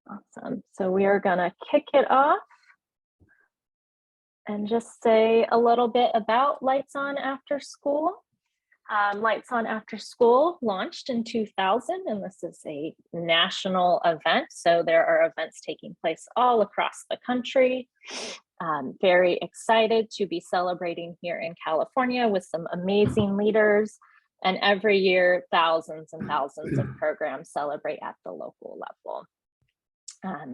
Awesome. So we are going to kick it off and just say a little bit about Lights On After School. Lights On After School launched in 2000, and this is a national event. So there are events taking place all across the country. Very excited to be celebrating here in California with some amazing leaders. And every year, thousands and thousands of programs celebrate at the local level.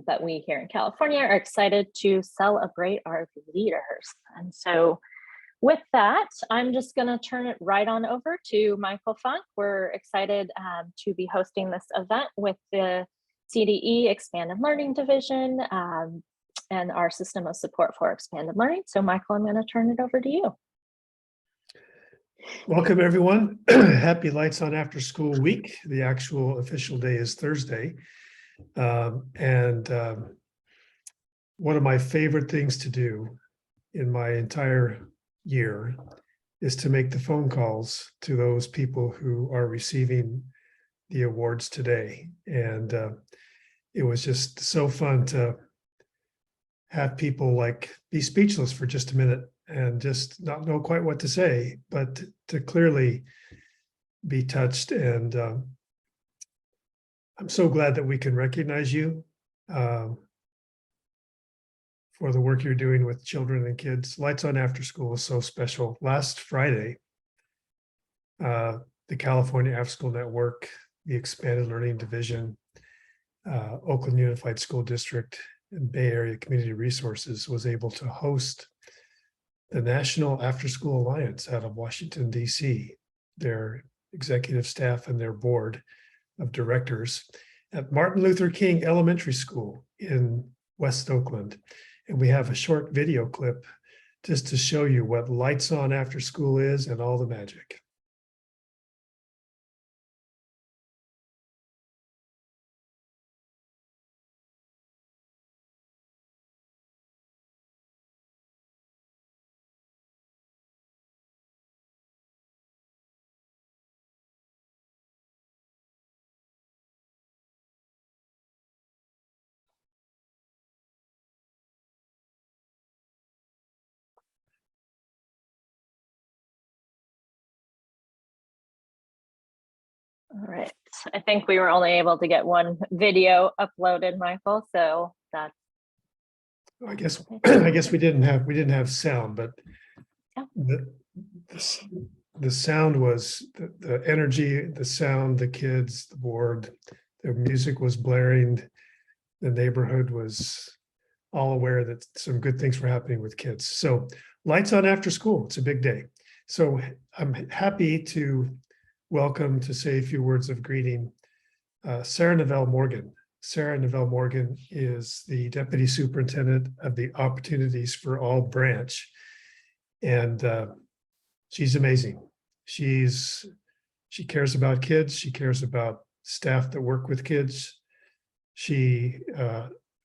But we here in California are excited to celebrate our leaders. And so with that, I'm just going to turn it right on over to Michael Funk. We're excited to be hosting this event with the CDE Expanded Learning Division and our system of support for expanded learning. So Michael, I'm going to turn it over to you. Welcome, everyone. Happy Lights On After School Week. The actual official day is Thursday. One of my favorite things to do in my entire year is to make the phone calls to those people who are receiving the awards today. And it was just so fun to have people be speechless for just a minute and just not know quite what to say, but to clearly be touched. And I'm so glad that we can recognize you for the work you're doing with children and kids. Lights On After School is so special. Last Friday, the California AfterSchool Network, the Expanded Learning Division, Oakland Unified School District, and Bay Area Community Resources was able to host the National After School Alliance out of Washington, D.C., their executive staff and their board of directors at Martin Luther King Elementary School in West Oakland. And we have a short video clip just to show you what Lights On After School is and all the magic. All right. I think we were only able to get one video uploaded, Michael. So that's. I guess we didn't have sound, but the sound was the energy, the sound, the kids, the board, the music was blaring. The neighborhood was all aware that some good things were happening with kids. So Lights On After School, it's a big day. So I'm happy to welcome, to say a few words of greeting, Sarah Novell Morgan. Sarah Novell Morgan is the Deputy Superintendent of the Opportunities for All branch. And she's amazing. She cares about kids. She cares about staff that work with kids. She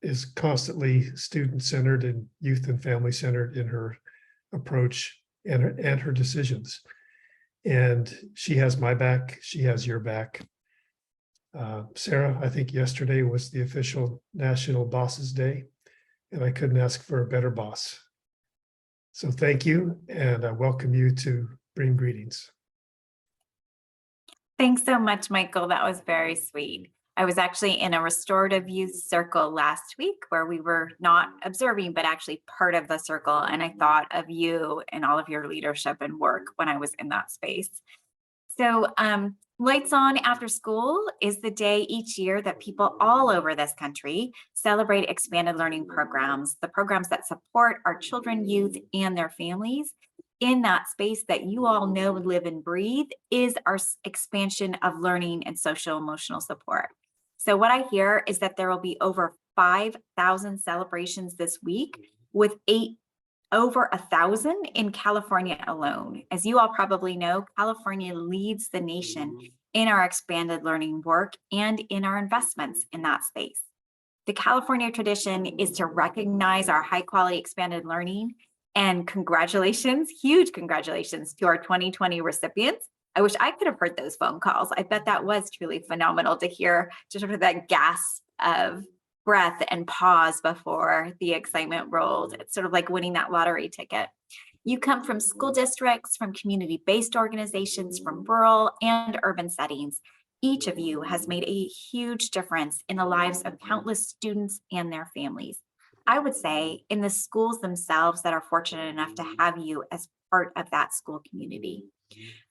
is constantly student-centered and youth and family-centered in her approach and her decisions. And she has my back. She has your back. Sarah, I think yesterday was the official National Bosses Day, and I couldn't ask for a better boss. So thank you, and I welcome you to bring greetings. Thanks so much, Michael. That was very sweet. I was actually in a restorative youth circle last week where we were not observing, but actually part of the circle. And I thought of you and all of your leadership and work when I was in that space. So Lights On After School is the day each year that people all over this country celebrate expanded learning programs, the programs that support our children, youth, and their families. In that space that you all know, live, and breathe is our expansion of learning and social emotional support. So what I hear is that there will be over 5,000 celebrations this week, with over 1,000 in California alone. As you all probably know, California leads the nation in our expanded learning work and in our investments in that space. The California tradition is to recognize our high quality expanded learning, and congratulations, huge congratulations to our 2020 recipients. I wish I could have heard those phone calls. I bet that was truly phenomenal to hear just sort of that gasp of breath and pause before the excitement rolled. It's sort of like winning that lottery ticket. You come from school districts, from community-based organizations, from rural and urban settings. Each of you has made a huge difference in the lives of countless students and their families. I would say in the schools themselves that are fortunate enough to have you as part of that school community.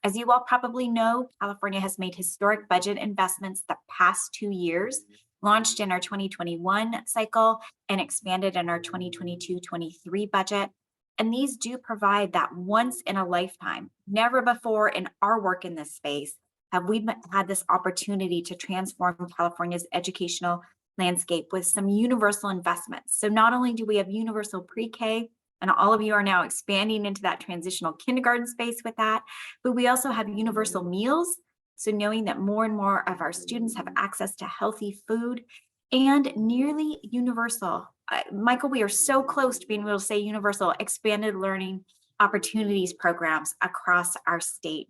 As you all probably know, California has made historic budget investments the past 2 years, launched in our 2021 cycle and expanded in our 2022-23 budget. And these do provide that once in a lifetime. Never before in our work in this space have we had this opportunity to transform California's educational landscape with some universal investments. So not only do we have universal pre-K, and all of you are now expanding into that transitional kindergarten space with that, but we also have universal meals. So knowing that more and more of our students have access to healthy food and nearly universal. Michael, we are so close to being able to say universal expanded learning opportunities programs across our state.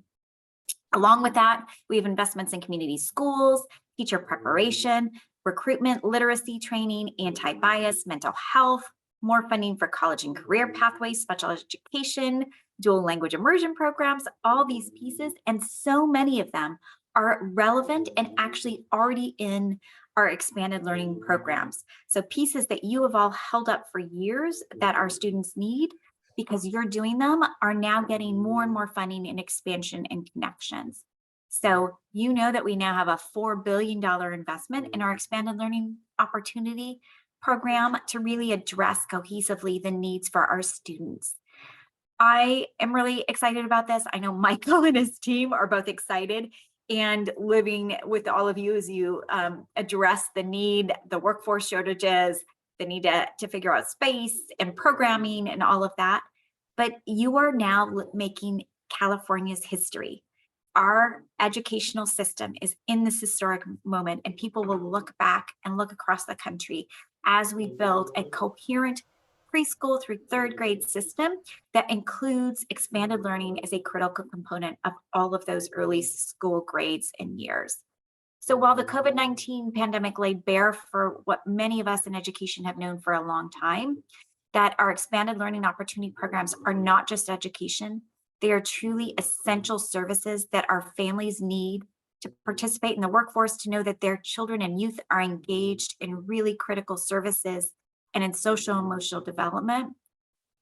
Along with that, we have investments in community schools, teacher preparation, recruitment, literacy training, anti-bias, mental health, more funding for college and career pathways, special education, dual language immersion programs, all these pieces, and so many of them are relevant and actually already in our expanded learning programs. So pieces that you have all held up for years that our students need because you're doing them are now getting more and more funding and expansion and connections. So you know that we now have a $4 billion investment in our expanded learning opportunity program to really address cohesively the needs for our students. I am really excited about this. I know Michael and his team are both excited and living with all of you as you address the need, the workforce shortages, the need to figure out space and programming and all of that. But you are now making California's history. Our educational system is in this historic moment, and people will look back and look across the country as we build a coherent preschool through third grade system that includes expanded learning as a critical component of all of those early school grades and years. So while the COVID-19 pandemic laid bare for what many of us in education have known for a long time, that our expanded learning opportunity programs are not just education, they are truly essential services that our families need to participate in the workforce, to know that their children and youth are engaged in really critical services and in social and emotional development.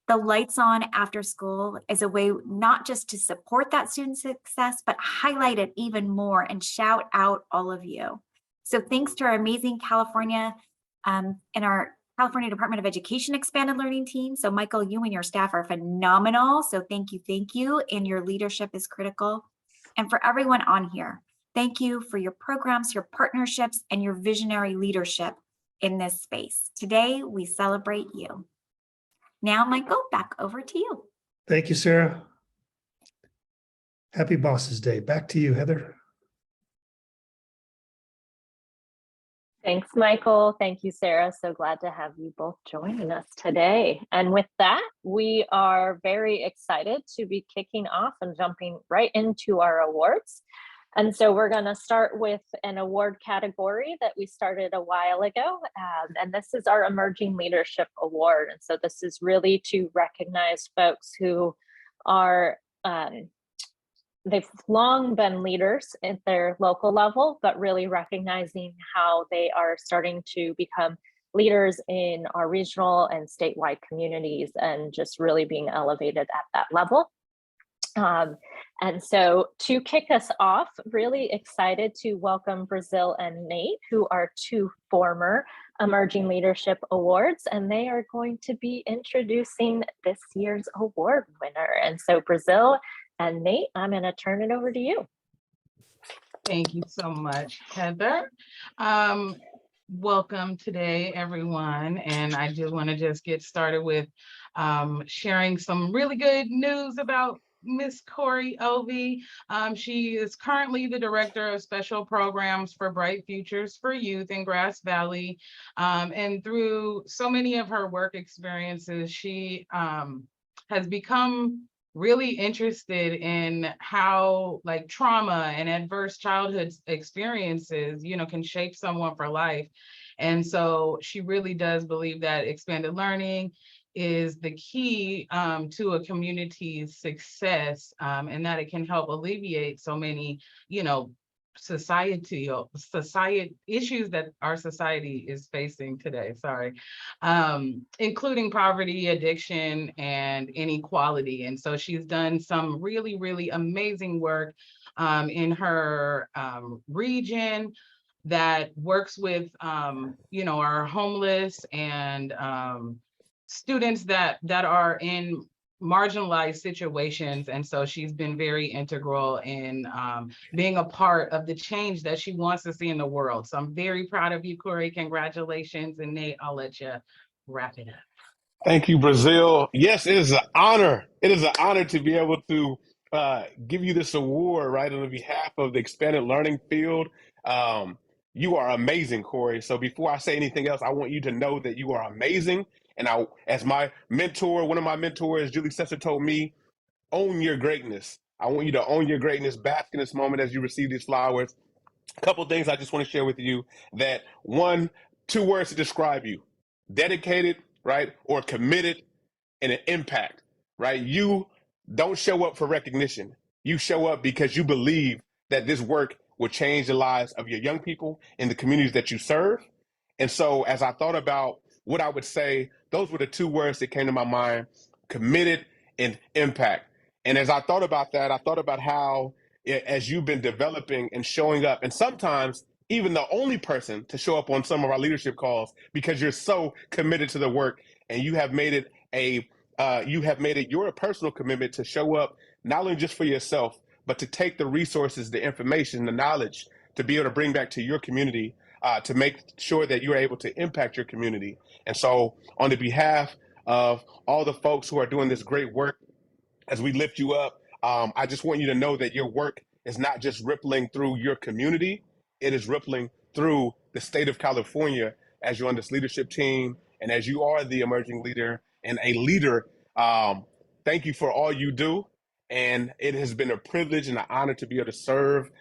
The Lights On After School is a way not just to support that student success, but highlight it even more and shout out all of you. So thanks to our amazing California and our California Department of Education expanded learning team. So Michael, you and your staff are phenomenal. So thank you. And your leadership is critical. And for everyone on here, thank you for your programs, your partnerships, and your visionary leadership in this space. Today, we celebrate you. Now, Michael, back over to you. Thank you, Sarah. Happy Bosses Day. Back to you, Heather. Thanks, Michael. Thank you, Sarah. So glad to have you both joining us today. And with that, we are very excited to be kicking off and jumping right into our awards. And so we're going to start with an award category that we started a while ago. And this is our Emerging Leadership Award. And so this is really to recognize folks who are they've long been leaders at their local level, but really recognizing how they are starting to become leaders in our regional and statewide communities and just really being elevated at that level. And so to kick us off, really excited to welcome Brazil and Nate, who are two former Emerging Leadership Awards, and they are going to be introducing this year's award winner. And so Brazil and Nate, I'm going to turn it over to you. Thank you so much, Heather. Welcome today, everyone. And I just want to get started with sharing some really good news about Miss Corey Ovey. She is currently the Director of Special Programs for Bright Futures for Youth in Grass Valley. And through so many of her work experiences, she has become really interested in how like trauma and adverse childhood experiences, can shape someone for life. And so she really does believe that expanded learning is the key to a community's success, and that it can help alleviate so many, society issues that our society is facing today, including poverty, addiction, and inequality. And so she's done some really, really amazing work in her region that works with, our homeless and students that are in marginalized situations. And so she's been very integral in being a part of the change that she wants to see in the world. So I'm very proud of you, Corey. Congratulations. And Nate, I'll let you wrap it up. Thank you, Brazil. Yes, it is an honor. It is an honor to be able to give you this award, right, on behalf of the expanded learning field. You are amazing, Corey. So before I say anything else, I want you to know that you are amazing. And as my mentor, one of my mentors, Julie Sesser, told me, own your greatness. I want you to own your greatness, bask in this moment as you receive these flowers. A couple of things I just want to share with you that two words to describe you: dedicated, right, or committed, and an impact, right? You don't show up for recognition. You show up because you believe that this work will change the lives of your young people in the communities that you serve. And so as I thought about what I would say, those were the two words that came to my mind: committed and impact. And as I thought about that, I thought about how, as you've been developing and showing up, and sometimes even the only person to show up on some of our leadership calls because you're so committed to the work, and you have made it your personal commitment to show up, not only just for yourself, but to take the resources, the information, the knowledge to be able to bring back to your community, to make sure that you're able to impact your community. And so on the behalf of all the folks who are doing this great work, as we lift you up, I just want you to know that your work is not just rippling through your community, it is rippling through the state of California as you're on this leadership team and as you are the emerging leader and a leader. Thank you for all you do. And it has been a privilege and an honor to be able to serve,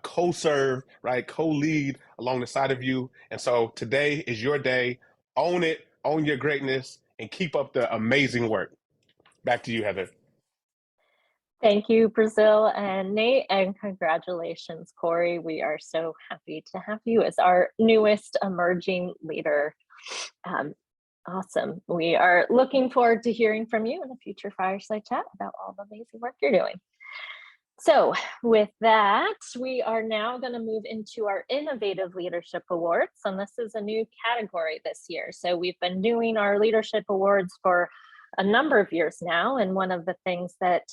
co-serve, right, co-lead along the side of you. And so today is your day. Own it, own your greatness, and keep up the amazing work. Back to you, Heather. Thank you, Brazil and Nate, and congratulations, Corey. We are so happy to have you as our newest emerging leader. Awesome. We are looking forward to hearing from you in a future fireside chat about all the amazing work you're doing. So with that, we are now going to move into our Innovative Leadership Awards, and this is a new category this year. So we've been doing our leadership awards for a number of years now, and one of the things that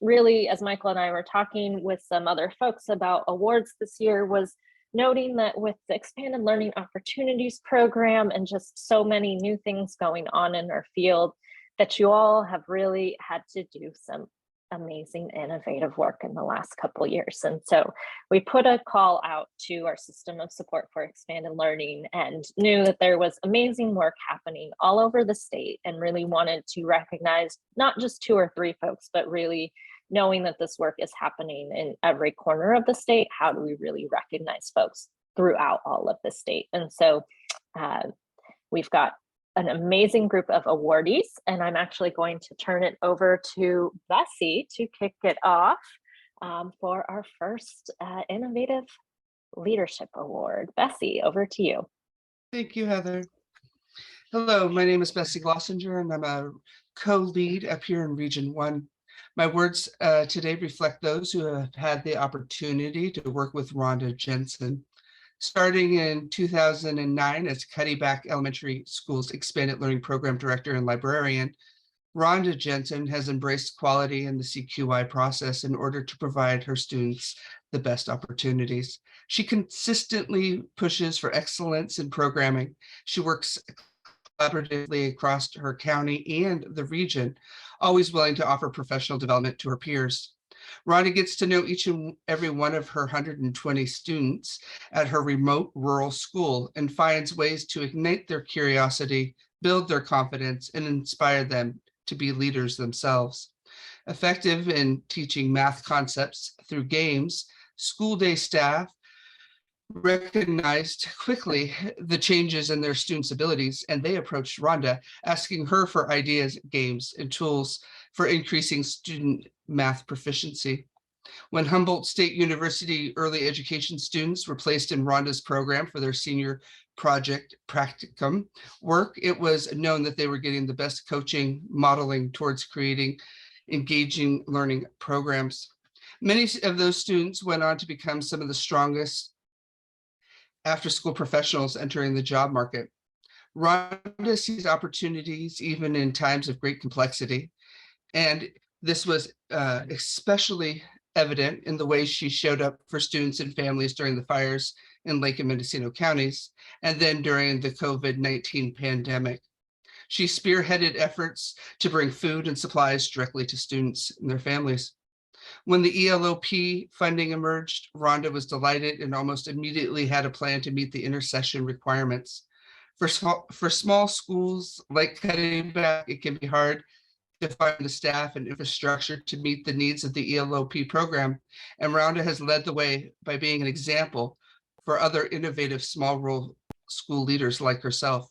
really, as Michael and I were talking with some other folks about awards this year, was noting that with the Expanded Learning Opportunities Program and just so many new things going on in our field, that you all have really had to do some amazing innovative work in the last couple of years. And so we put a call out to our system of support for expanded learning and knew that there was amazing work happening all over the state, and really wanted to recognize not just 2 or 3 folks, but really knowing that this work is happening in every corner of the state. How do we really recognize folks throughout all of the state? And so we've got an amazing group of awardees, and I'm actually going to turn it over to Bessie to kick it off for our first Innovative Leadership Award. Bessie, over to you. Thank you, Heather. Hello, my name is Bessie Glossinger, and I'm a co-lead up here in Region 1. My words today reflect those who have had the opportunity to work with Rhonda Jensen. Starting in 2009 as Cuddyback Elementary School's Expanded Learning Program Director and Librarian, Rhonda Jensen has embraced quality in the CQI process in order to provide her students the best opportunities. She consistently pushes for excellence in programming. She works collaboratively across her county and the region, always willing to offer professional development to her peers. Rhonda gets to know each and every one of her 120 students at her remote rural school and finds ways to ignite their curiosity, build their confidence, and inspire them to be leaders themselves. Effective in teaching math concepts through games, school day staff recognized quickly the changes in their students' abilities, and they approached Rhonda, asking her for ideas, games, and tools for increasing student math proficiency. When Humboldt State University early education students were placed in Rhonda's program for their senior project practicum work, it was known that they were getting the best coaching modeling towards creating engaging learning programs. Many of those students went on to become some of the strongest after-school professionals entering the job market. Rhonda sees opportunities even in times of great complexity, and this was especially evident in the way she showed up for students and families during the fires in Lake and Mendocino counties, and then during the COVID-19 pandemic. She spearheaded efforts to bring food and supplies directly to students and their families. When the ELOP funding emerged, Rhonda was delighted and almost immediately had a plan to meet the intersession requirements. For small schools like Cutting-Back, it can be hard to find the staff and infrastructure to meet the needs of the ELOP program, and Rhonda has led the way by being an example for other innovative small rural school leaders like herself.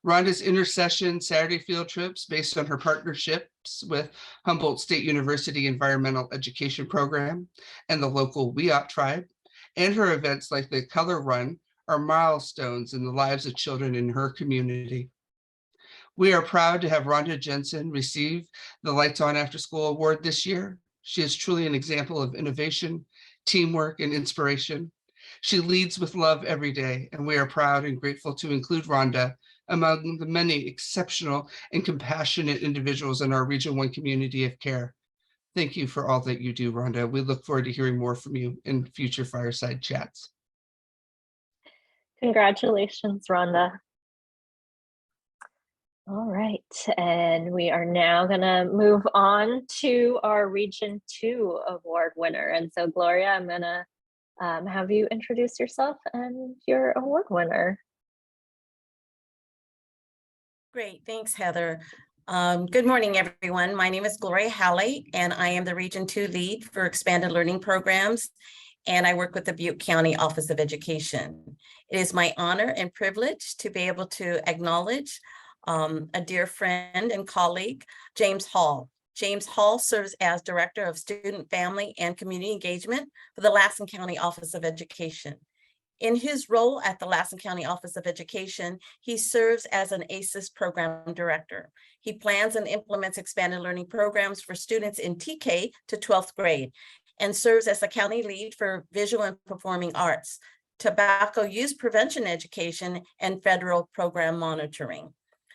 Rhonda's intersession Saturday field trips, based on her partnerships with Humboldt State University Environmental Education Program and the local Wiyot tribe, and her events like the Color Run, are milestones in the lives of children in her community. We are proud to have Rhonda Jensen receive the Lights On After School Award this year. She is truly an example of innovation, teamwork, and inspiration. She leads with love every day, and we are proud and grateful to include Rhonda among the many exceptional and compassionate individuals in our Region 1 community of care. Thank you for all that you do, Rhonda. We look forward to hearing more from you in future fireside chats. Congratulations, Rhonda. All right, and we are now going to move on to our Region 2 award winner. And so, Gloria, I'm going to have you introduce yourself and your award winner. Great, thanks, Heather. Good morning, everyone. My name is Gloria Halley, and I am the Region 2 lead for Expanded Learning Programs, and I work with the Butte County Office of Education. It is my honor and privilege to be able to acknowledge a dear friend and colleague, James Hall. James Hall serves as Director of Student, Family, and Community Engagement for the Lassen County Office of Education. In his role at the Lassen County Office of Education, he serves as an ACES program director. He plans and implements expanded learning programs for students in TK to 12th grade and serves as the county lead for visual and performing arts, tobacco use prevention education, and federal program monitoring.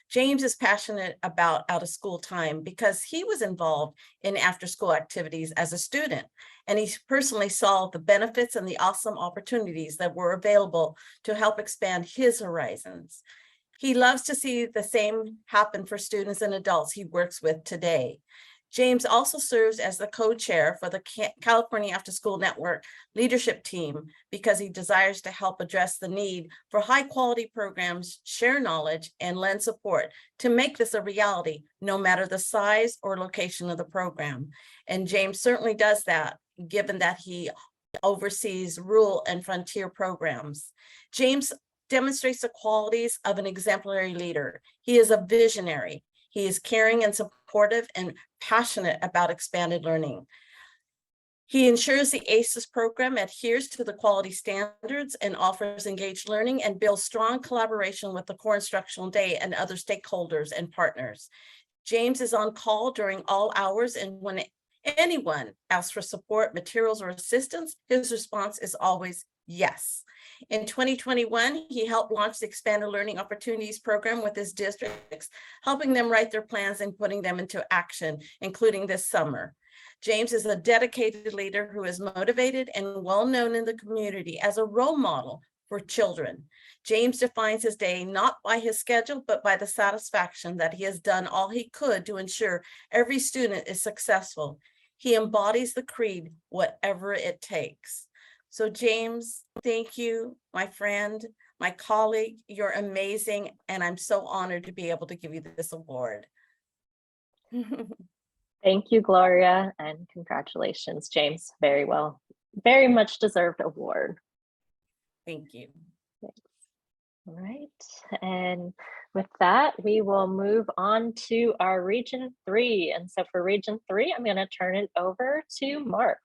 James is passionate about out of school time because he was involved in after school activities as a student, and he personally saw the benefits and the awesome opportunities that were available to help expand his horizons. He loves to see the same happen for students and adults he works with today. James also serves as the co-chair for the California AfterSchool Network leadership team because he desires to help address the need for high-quality programs, share knowledge, and lend support to make this a reality, no matter the size or location of the program. And James certainly does that, given that he oversees rural and frontier programs. James demonstrates the qualities of an exemplary leader. He is a visionary. He is caring and supportive and passionate about expanded learning. He ensures the ACES program adheres to the quality standards and offers engaged learning and builds strong collaboration with the core instructional day and other stakeholders and partners. James is on call during all hours, and when anyone asks for support, materials, or assistance, his response is always yes. In 2021, he helped launch the Expanded Learning Opportunities Program with his districts, helping them write their plans and putting them into action, including this summer. James is a dedicated leader who is motivated and well-known in the community as a role model for children. James defines his day not by his schedule, but by the satisfaction that he has done all he could to ensure every student is successful. He embodies the creed, whatever it takes. So James, thank you, my friend, my colleague. You're amazing, and I'm so honored to be able to give you this award. Thank you, Gloria, and congratulations, James. Very much deserved award. Thank you. All right, and with that, we will move on to our Region 3. And so for Region 3, I'm going to turn it over to Mark.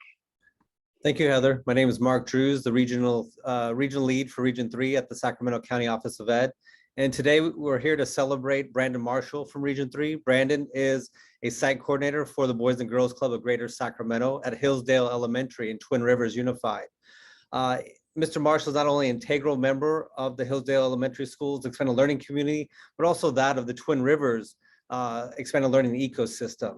Thank you, Heather. My name is Mark Drews, the regional lead for Region 3 at the Sacramento County Office of Ed. And today we're here to celebrate Brandon Marshall from Region 3. Brandon is a site coordinator for the Boys and Girls Club of Greater Sacramento at Hillsdale Elementary in Twin Rivers Unified. Mr. Marshall is not only an integral member of the Hillsdale Elementary School's expanded learning community, but also that of the Twin Rivers expanded learning ecosystem.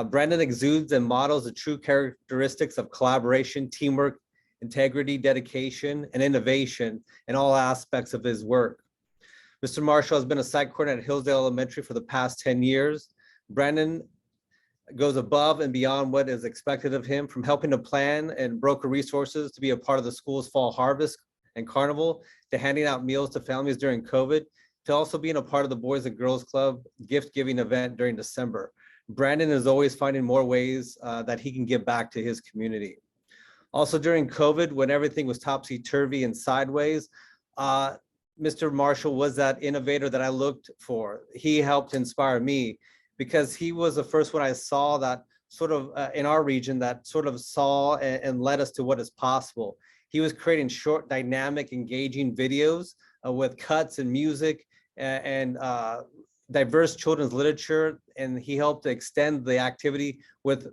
Brandon exudes and models the true characteristics of collaboration, teamwork, integrity, dedication, and innovation in all aspects of his work. Mr. Marshall has been a site coordinator at Hillsdale Elementary for the past 10 years. Brandon goes above and beyond what is expected of him, from helping to plan and broker resources to be a part of the school's fall harvest and carnival, to handing out meals to families during COVID, to also being a part of the Boys and Girls Club gift giving event during December. Brandon is always finding more ways that he can give back to his community. Also during COVID, when everything was topsy-turvy and sideways, Mr. Marshall was that innovator that I looked for. He helped inspire me because he was the first one I saw that sort of in our region that sort of saw and led us to what is possible. He was creating short, dynamic, engaging videos with cuts and music and diverse children's literature, and he helped to extend the activity with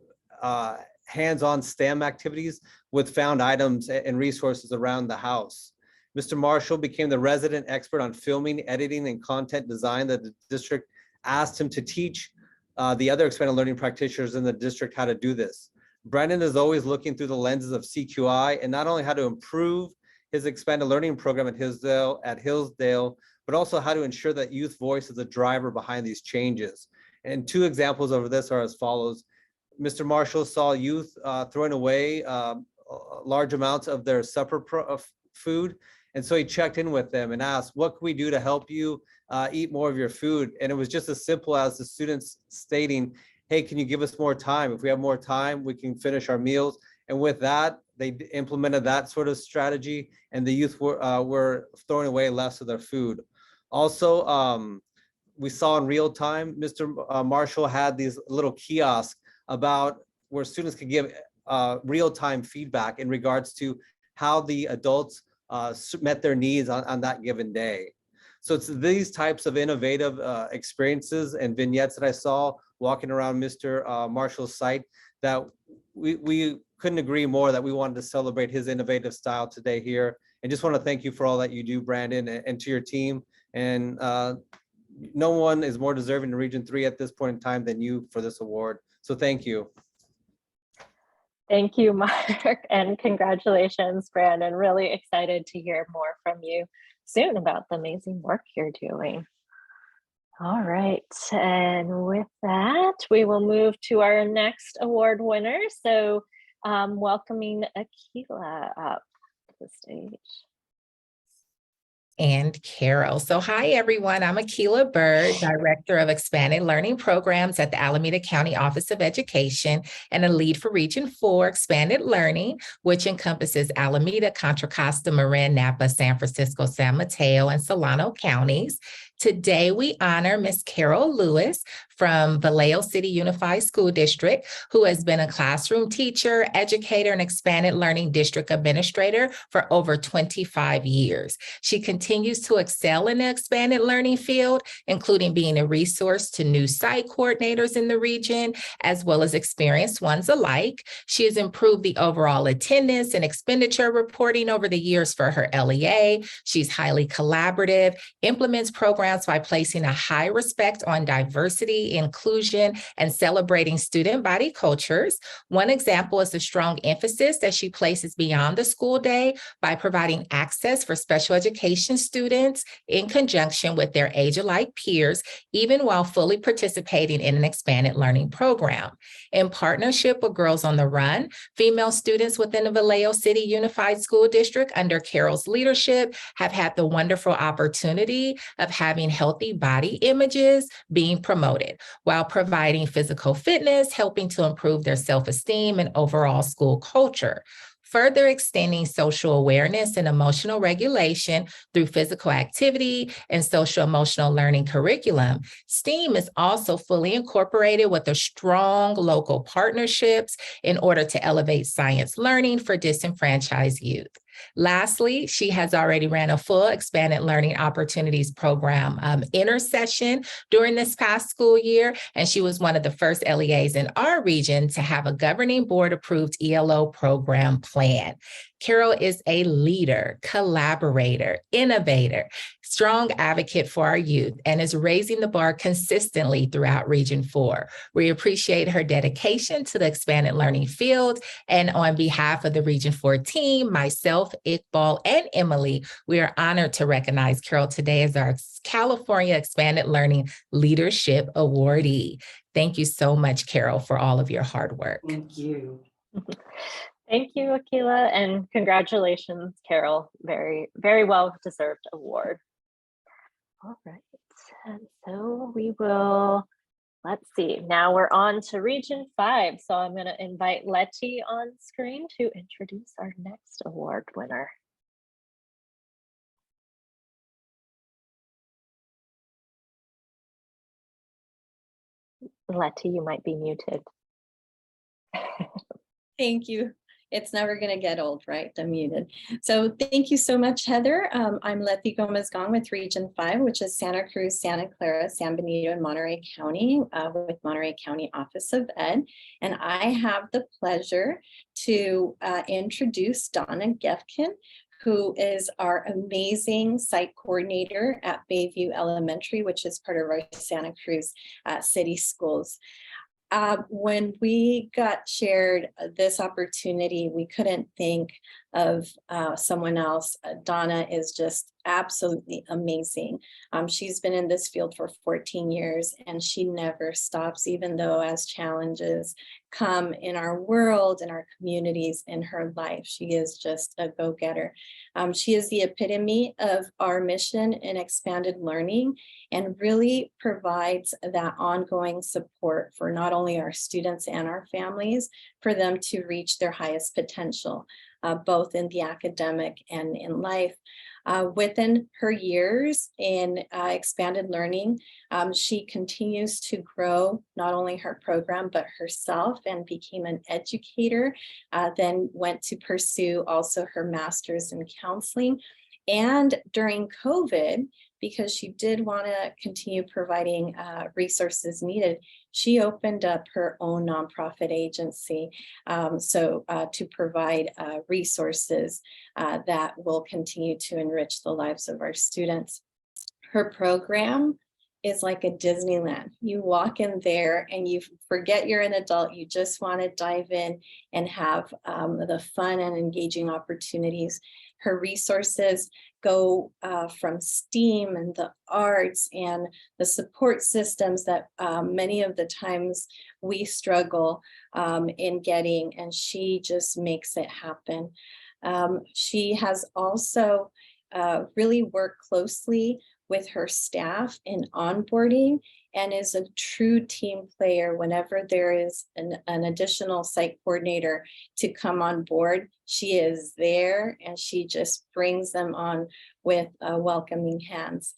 hands-on STEM activities with found items and resources around the house. Mr. Marshall became the resident expert on filming, editing, and content design that the district asked him to teach the other expanded learning practitioners in the district how to do this. Brandon is always looking through the lenses of CQI and not only how to improve his expanded learning program at Hillsdale, but also how to ensure that youth voice is a driver behind these changes. And two examples of this are as follows. Mr. Marshall saw youth throwing away large amounts of their supper food. And so he checked in with them and asked, what can we do to help you eat more of your food? And it was just as simple as the students stating, hey, can you give us more time? If we have more time, we can finish our meals. And with that, they implemented that sort of strategy, and the youth were throwing away less of their food. Also, we saw in real time, Mr. Marshall had these little kiosks about where students could give real-time feedback in regards to how the adults met their needs on that given day. So it's these types of innovative experiences and vignettes that I saw walking around Mr. Marshall's site that we couldn't agree more that we wanted to celebrate his innovative style today here. And just want to thank you for all that you do, Brandon, and to your team. And no one is more deserving in Region 3 at this point in time than you for this award. So thank you. Thank you, Mark, and congratulations, Brandon. Really excited to hear more from you soon about the amazing work you're doing. All right, and with that, we will move to our next award winner. So welcoming Akila up to the stage. And Carol. So hi, everyone. I'm Akila Bird, Director of Expanded Learning Programs at the Alameda County Office of Education and a lead for Region 4 Expanded Learning, which encompasses Alameda, Contra Costa, Marin, Napa, San Francisco, San Mateo, and Solano counties. Today, we honor Miss Carol Lewis from Vallejo City Unified School District, who has been a classroom teacher, educator, and expanded learning district administrator for over 25 years. She continues to excel in the expanded learning field, including being a resource to new site coordinators in the region, as well as experienced ones alike. She has improved the overall attendance and expenditure reporting over the years for her LEA. She's highly collaborative, implements programs by placing a high respect on diversity, inclusion, and celebrating student body cultures. One example is the strong emphasis that she places beyond the school day by providing access for special education students in conjunction with their age-alike peers, even while fully participating in an expanded learning program. In partnership with Girls on the Run, female students within the Vallejo City Unified School District under Carol's leadership have had the wonderful opportunity of having having healthy body images being promoted while providing physical fitness, helping to improve their self-esteem and overall school culture. Further extending social awareness and emotional regulation through physical activity and social emotional learning curriculum. STEAM is also fully incorporated with the strong local partnerships in order to elevate science learning for disenfranchised youth. Lastly, she has already ran a full expanded learning opportunities program intersession during this past school year, and she was one of the first LEAs in our region to have a governing board approved ELO program plan. Carol is a leader, collaborator, innovator, strong advocate for our youth, and is raising the bar consistently throughout Region 4. We appreciate her dedication to the expanded learning field, and on behalf of the Region 4 team, myself, Iqbal, and Emily, we are honored to recognize Carol today as our California Expanded Learning Leadership Awardee. Thank you so much, Carol, for all of your hard work. Thank you. Thank you, Akila, and congratulations, Carol. Very, very well-deserved award. All right, and so we will, let's see, now we're on to Region 5. So I'm going to invite Letty on screen to introduce our next award winner. Letty, you might be muted. Thank you. It's never going to get old, right? I'm muted. So thank you so much, Heather. I'm Letty Gomez-Gong with Region 5, which is Santa Cruz, Santa Clara, San Benito, and Monterey County with Monterey County Office of Ed. And I have the pleasure to introduce Donna Gefkin, who is our amazing site coordinator at Bayview Elementary, which is part of our Santa Cruz City Schools. When we got shared this opportunity, we couldn't think of someone else. Donna is just absolutely amazing. She's been in this field for 14 years and she never stops, even though as challenges come in our world, in our communities, in her life. She is just a go-getter. She is the epitome of our mission in expanded learning and really provides that ongoing support for not only our students and our families, for them to reach their highest potential, both in the academic and in life. Within her years in expanded learning, she continues to grow not only her program, but herself, and became an educator, then went to pursue also her master's in counseling. And during COVID, because she did want to continue providing resources needed, she opened up her own nonprofit agency to provide resources that will continue to enrich the lives of our students. Her program is like a Disneyland. You walk in there and you forget you're an adult. You just want to dive in and have the fun and engaging opportunities. Her resources go from STEAM and the arts and the support systems that many of the times we struggle in getting, and she just makes it happen. She has also really worked closely with her staff in onboarding and is a true team player. Whenever there is an additional site coordinator to come on board, she is there and she just brings them on with welcoming hands.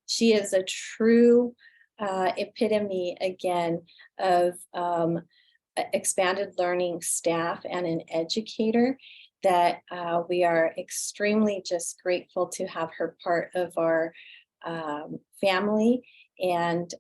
She is a true epitome again of expanded learning staff and an educator that we are extremely just grateful to have her part of our family. And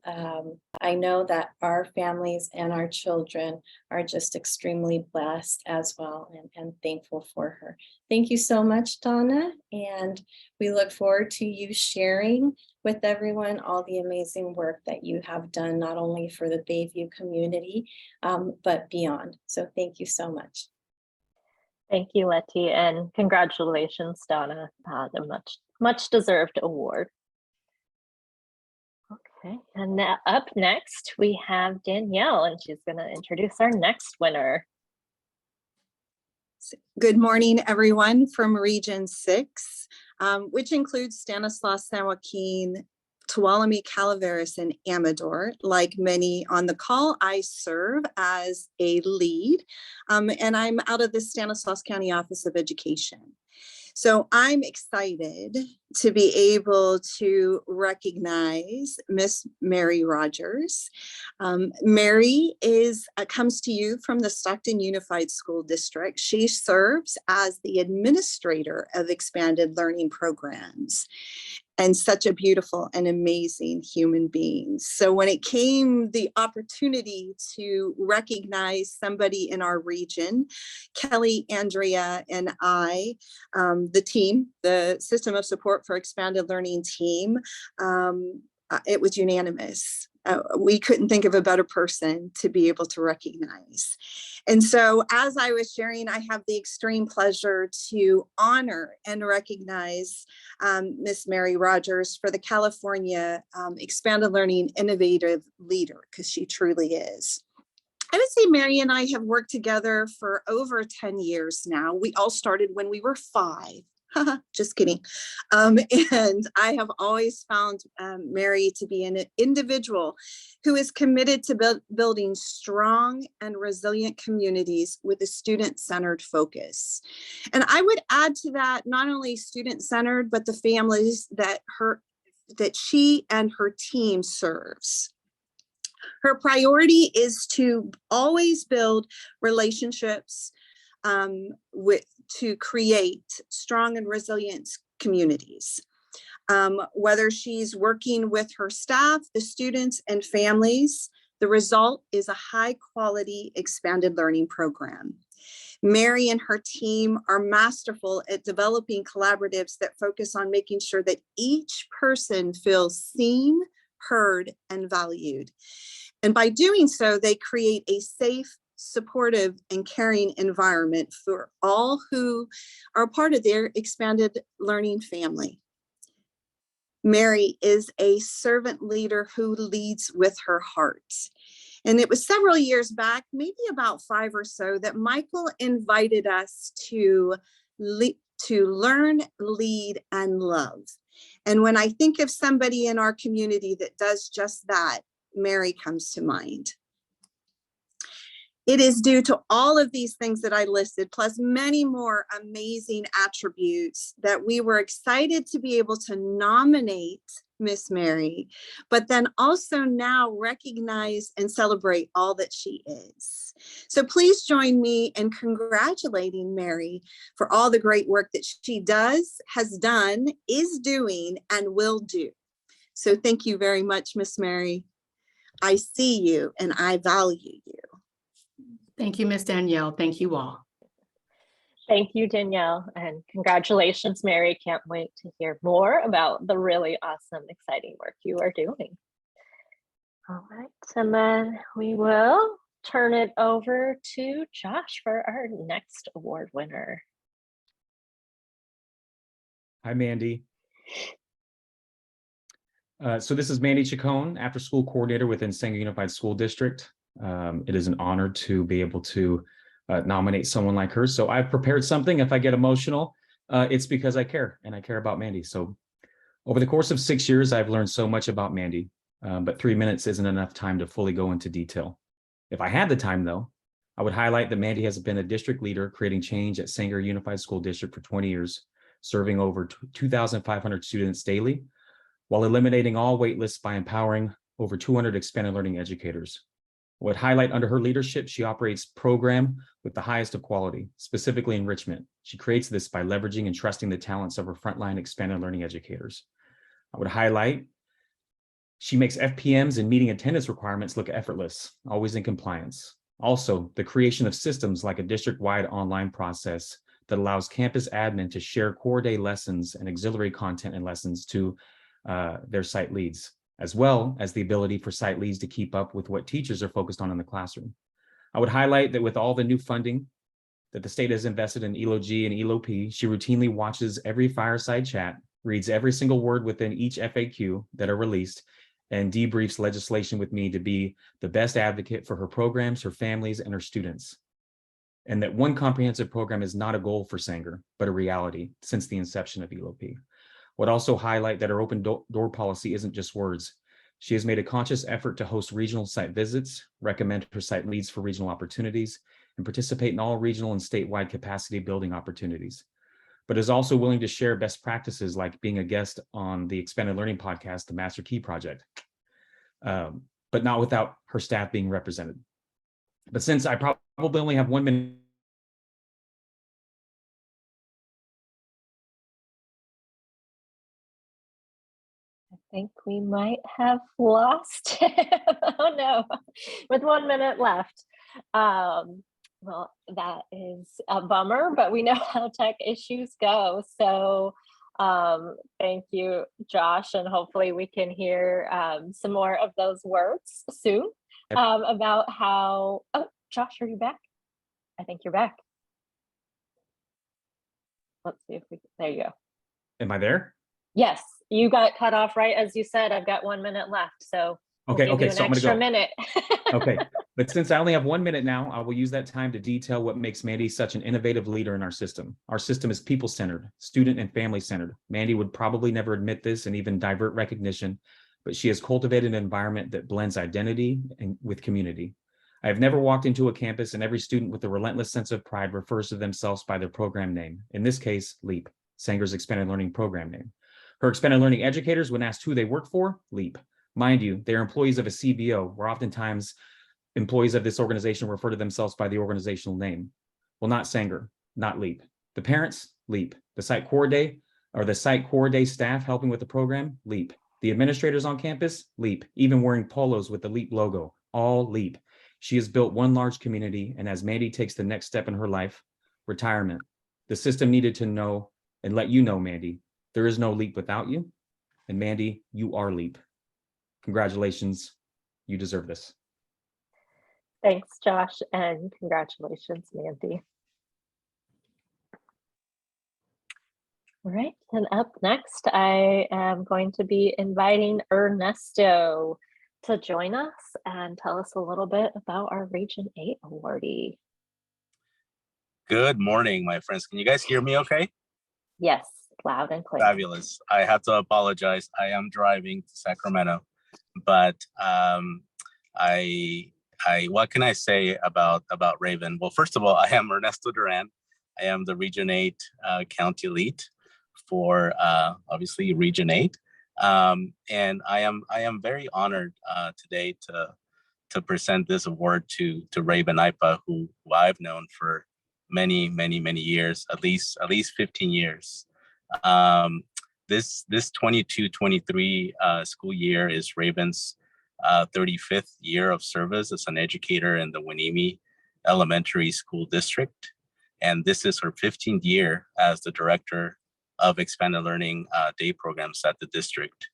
I know that our families and our children are just extremely blessed as well, and thankful for her. Thank you so much, Donna. And we look forward to you sharing with everyone all the amazing work that you have done, not only for the Bayview community, but beyond. So thank you so much. Thank you, Letty, and congratulations, Donna, the much deserved award. Okay, and now up next we have Danielle, and she's going to introduce our next winner. Good morning, everyone, from Region 6, which includes Stanislaus, San Joaquin, Tuolumne, Calaveras, and Amador. Like many on the call, I serve as a lead, and I'm out of the Stanislaus County Office of Education. So I'm excited to be able to recognize Miss Mary Rogers. Mary comes to you from the Stockton Unified School District. She serves as the administrator of expanded learning programs, and such a beautiful and amazing human being. So when it came the opportunity to recognize somebody in our region, Kelly, Andrea, and I, the team, the System of Support for Expanded Learning team, it was unanimous. We couldn't think of a better person to be able to recognize. And so as I was sharing, I have the extreme pleasure to honor and recognize Miss Mary Rogers for the California Expanded Learning Innovative Leader, because she truly is. I would say Mary and I have worked together for over 10 years now. We all started when we were 5. Just kidding. And I have always found Mary to be an individual who is committed to building strong and resilient communities with a student-centered focus. And I would add to that, not only student-centered, but the families that she and her team serves. Her priority is to always build relationships to create strong and resilient communities. Whether she's working with her staff, the students, and families, the result is a high quality expanded learning program. Mary and her team are masterful at developing collaboratives that focus on making sure that each person feels seen, heard, and valued. And by doing so, they create a safe, supportive, and caring environment for all who are part of their expanded learning family. Mary is a servant leader who leads with her heart. And it was several years back, maybe about 5 or so, that Michael invited us to learn, lead, and love. And when I think of somebody in our community that does just that, Mary comes to mind. It is due to all of these things that I listed, plus many more amazing attributes, that we were excited to be able to nominate Miss Mary, but then also now recognize and celebrate all that she is. So please join me in congratulating Mary for all the great work that she does, has done, is doing, and will do. So thank you very much, Miss Mary. I see you and I value you. Thank you, Miss Danielle. Thank you all. Thank you, Danielle, and congratulations, Mary. Can't wait to hear more about the really awesome, exciting work you are doing. All right, and then we will turn it over to Josh for our next award winner. Hi, Mandy. So this is Mandy Chacon, after school coordinator within Sanger Unified School District. It is an honor to be able to nominate someone like her. So I've prepared something. If I get emotional, it's because I care, and I care about Mandy. So over the course of 6 years, I've learned so much about Mandy, but 3 minutes isn't enough time to fully go into detail. If I had the time, though, I would highlight that Mandy has been a district leader creating change at Sanger Unified School District for 20 years, serving over 2,500 students daily, while eliminating all wait lists by empowering over 200 expanded learning educators. I would highlight under her leadership, she operates program with the highest of quality, specifically enrichment. She creates this by leveraging and trusting the talents of her frontline expanded learning educators. I would highlight she makes FPMs and meeting attendance requirements look effortless, always in compliance. Also, the creation of systems like a district-wide online process that allows campus admin to share core day lessons and auxiliary content and lessons to their site leads, as well as the ability for site leads to keep up with what teachers are focused on in the classroom. I would highlight that with all the new funding that the state has invested in ELO-G and ELO-P, she routinely watches every fireside chat, reads every single word within each FAQ that are released, and debriefs legislation with me to be the best advocate for her programs, her families, and her students. And that one comprehensive program is not a goal for Sanger, but a reality since the inception of ELO-P. Would also highlight that our open door policy isn't just words. She has made a conscious effort to host regional site visits, recommend her site leads for regional opportunities, and participate in all regional and statewide capacity building opportunities, but is also willing to share best practices like being a guest on the Expanded Learning podcast, the Master Key Project, but not without her staff being represented. But since I probably only have 1 minute, I think we might have lost. Oh no, with 1 minute left. Well, that is a bummer, but we know how tech issues go. So thank you, Josh, and hopefully we can hear some more of those words soon about how, oh, Josh, are you back? I think you're back. Let's see if we, there you go. am I there? Yes, you got cut off right as you said, I've got 1 minute left. So Okay, we'll give you so an I'm gonna extra go. minute. Okay, but since I only have 1 minute now, I will use that time to detail what makes Mandy such an innovative leader in our system. Our system is people-centered, student and family-centered. Mandy would probably never admit this and even divert recognition, but she has cultivated an environment that blends identity and with community. I have never walked into a campus and every student with a relentless sense of pride refers to themselves by their program name. In this case, LEAP, Sanger's Expanded Learning Program name. Her expanded learning educators, when asked who they work for, LEAP. Mind you, they are employees of a CBO, where oftentimes employees of this organization refer to themselves by the organizational name. Well, not Sanger, not LEAP. The parents, LEAP. The site core day staff helping with the program, LEAP. The administrators on campus, LEAP. Even wearing polos with the LEAP logo, all LEAP. She has built one large community, and as Mandy takes the next step in her life, retirement, the system needed to know and let you know, Mandy, there is no LEAP without you. And Mandy, you are LEAP. Congratulations, you deserve this. Thanks, Josh, and congratulations, Mandy. All right, and up next, I am going to be inviting Ernesto to join us and tell us a little bit about our Region 8 awardee. Good morning, my friends. Can you guys hear me okay? Yes, loud and clear. Fabulous. I have to apologize. I am driving to Sacramento, but what can I say about Raven? Well, first of all, I am Ernesto Duran. I am the Region 8 county lead for obviously Region 8. And I am very honored today to present this award to Raven Ipa, who I've known for many years, at least 15 years. This 22-23 school year is Raven's 35th year of service as an educator in the Hueneme Elementary School District. And this is her 15th year as the director of expanded learning day programs at the district.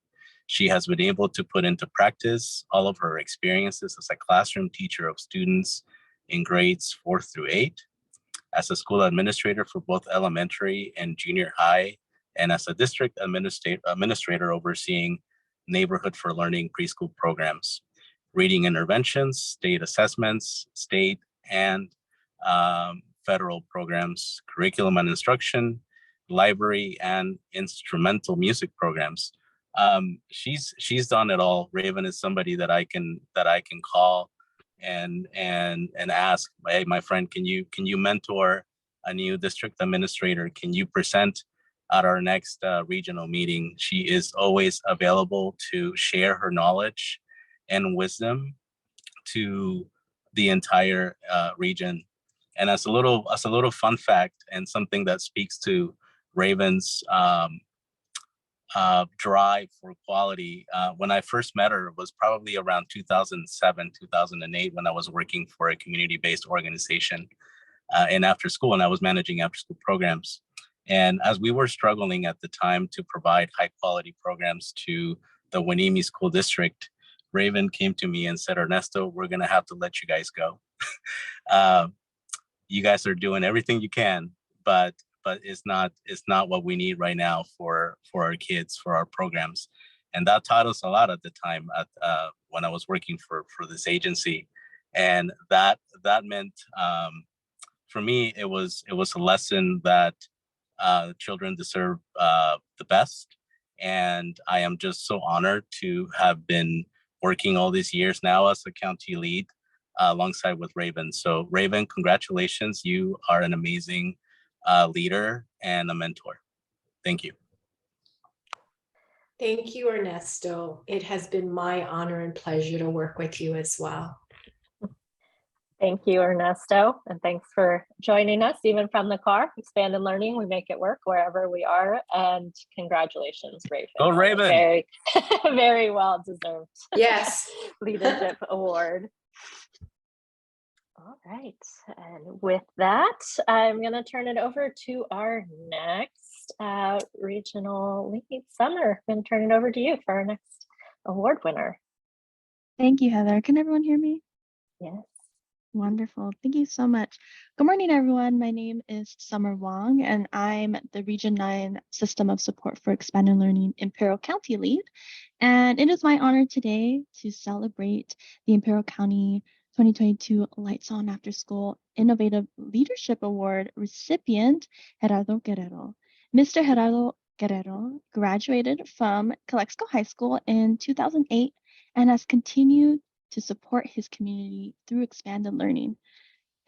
She has been able to put into practice all of her experiences as a classroom teacher of students in grades 4 through 8, as a school administrator for both elementary and junior high, and as a district administrator overseeing Neighborhood for Learning preschool programs, reading interventions, state assessments, state and federal programs, curriculum and instruction, library, and instrumental music programs. She's done it all. Raven is somebody that I can call and ask, hey, my friend, can you mentor a new district administrator? Can you present at our next regional meeting? She is always available to share her knowledge and wisdom to the entire region. And as a little fun fact, and something that speaks to Raven's drive for quality, when I first met her was probably around 2007, 2008, when I was working for a community-based organization in after school, and I was managing after school programs. And as we were struggling at the time to provide high quality programs to the Hueneme School District, Raven came to me and said, Ernesto, we're gonna have to let you guys go. You guys are doing everything you can, but it's not what we need right now for our kids, for our programs. And that taught us a lot at the time when I was working for this agency. And that meant for me, it was a lesson that children deserve the best, And I am just so honored to have been working all these years now as a county lead alongside with Raven. So Raven, congratulations. You are an amazing leader and a mentor. Thank you. Thank you, Ernesto. It has been my honor and pleasure to work with you as well. Thank you, Ernesto, and thanks for joining us even from the car. Expanded Learning, we make it work wherever we are, and congratulations, Raven. Go Raven! Very, very well deserved. Yes. Leadership award. All right, and with that, I'm going to turn it over to our next regional lead. Summer, I'm going to turn it over to you for our next award winner. Thank you, Heather. Can everyone hear me? Yes. Wonderful. Thank you so much. Good morning, everyone. My name is Summer Wong, and I'm the Region 9 System of Support for Expanded Learning Imperial County lead. And it is my honor today to celebrate the Imperial County 2022 Lights On After School Innovative Leadership Award recipient, Gerardo Guerrero. Mr. Gerardo Guerrero graduated from Calexico High School in 2008 and has continued to support his community through expanded learning.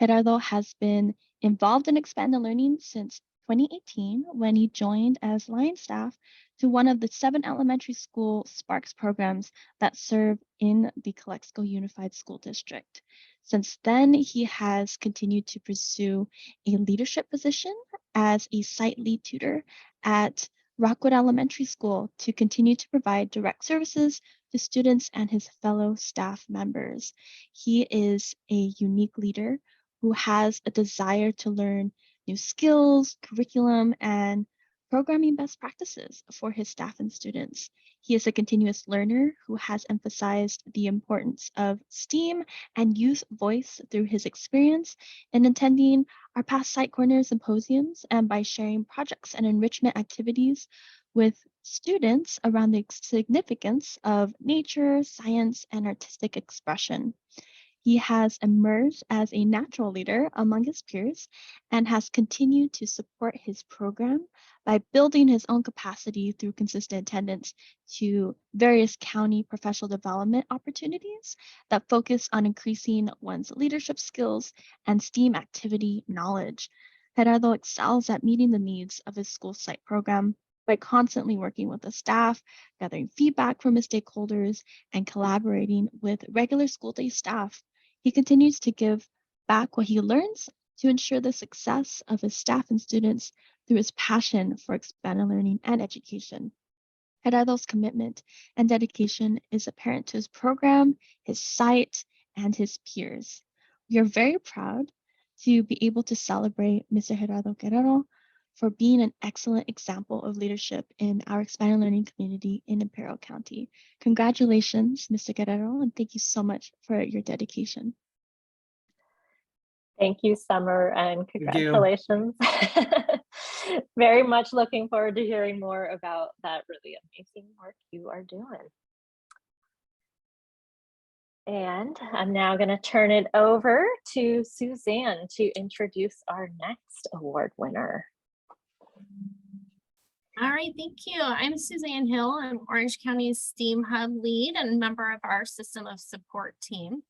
Gerardo has been involved in expanded learning since 2018 when he joined as line staff to one of the 7 elementary school Sparks programs that serve in the Calexico Unified School District. Since then, he has continued to pursue a leadership position as a site lead tutor at Rockwood Elementary School to continue to provide direct services to students and his fellow staff members. He is a unique leader who has a desire to learn new skills, curriculum, and programming best practices for his staff and students. He is a continuous learner who has emphasized the importance of STEAM and youth voice through his experience in attending our past site corner symposiums and by sharing projects and enrichment activities with students around the significance of nature, science, and artistic expression. He has emerged as a natural leader among his peers and has continued to support his program by building his own capacity through consistent attendance to various county professional development opportunities that focus on increasing one's leadership skills and STEAM activity knowledge. Gerardo excels at meeting the needs of his school site program by constantly working with the staff, gathering feedback from his stakeholders, and collaborating with regular school day staff. He continues to give back what he learns to ensure the success of his staff and students through his passion for expanded learning and education. Gerardo's commitment and dedication is apparent to his program, his site, and his peers. We are very proud to be able to celebrate Mr. Gerardo Guerrero for being an excellent example of leadership in our expanded learning community in Imperial County. Congratulations, Mr. Guerrero, and thank you so much for your dedication. Thank you, Summer, and congratulations. Very much looking forward to hearing more about that really amazing work you are doing. And I'm now going to turn it over to Suzanne to introduce our next award winner. All right, thank you. I'm Suzanne Hill. I'm Orange County's STEAM Hub lead and member of our System of Support team.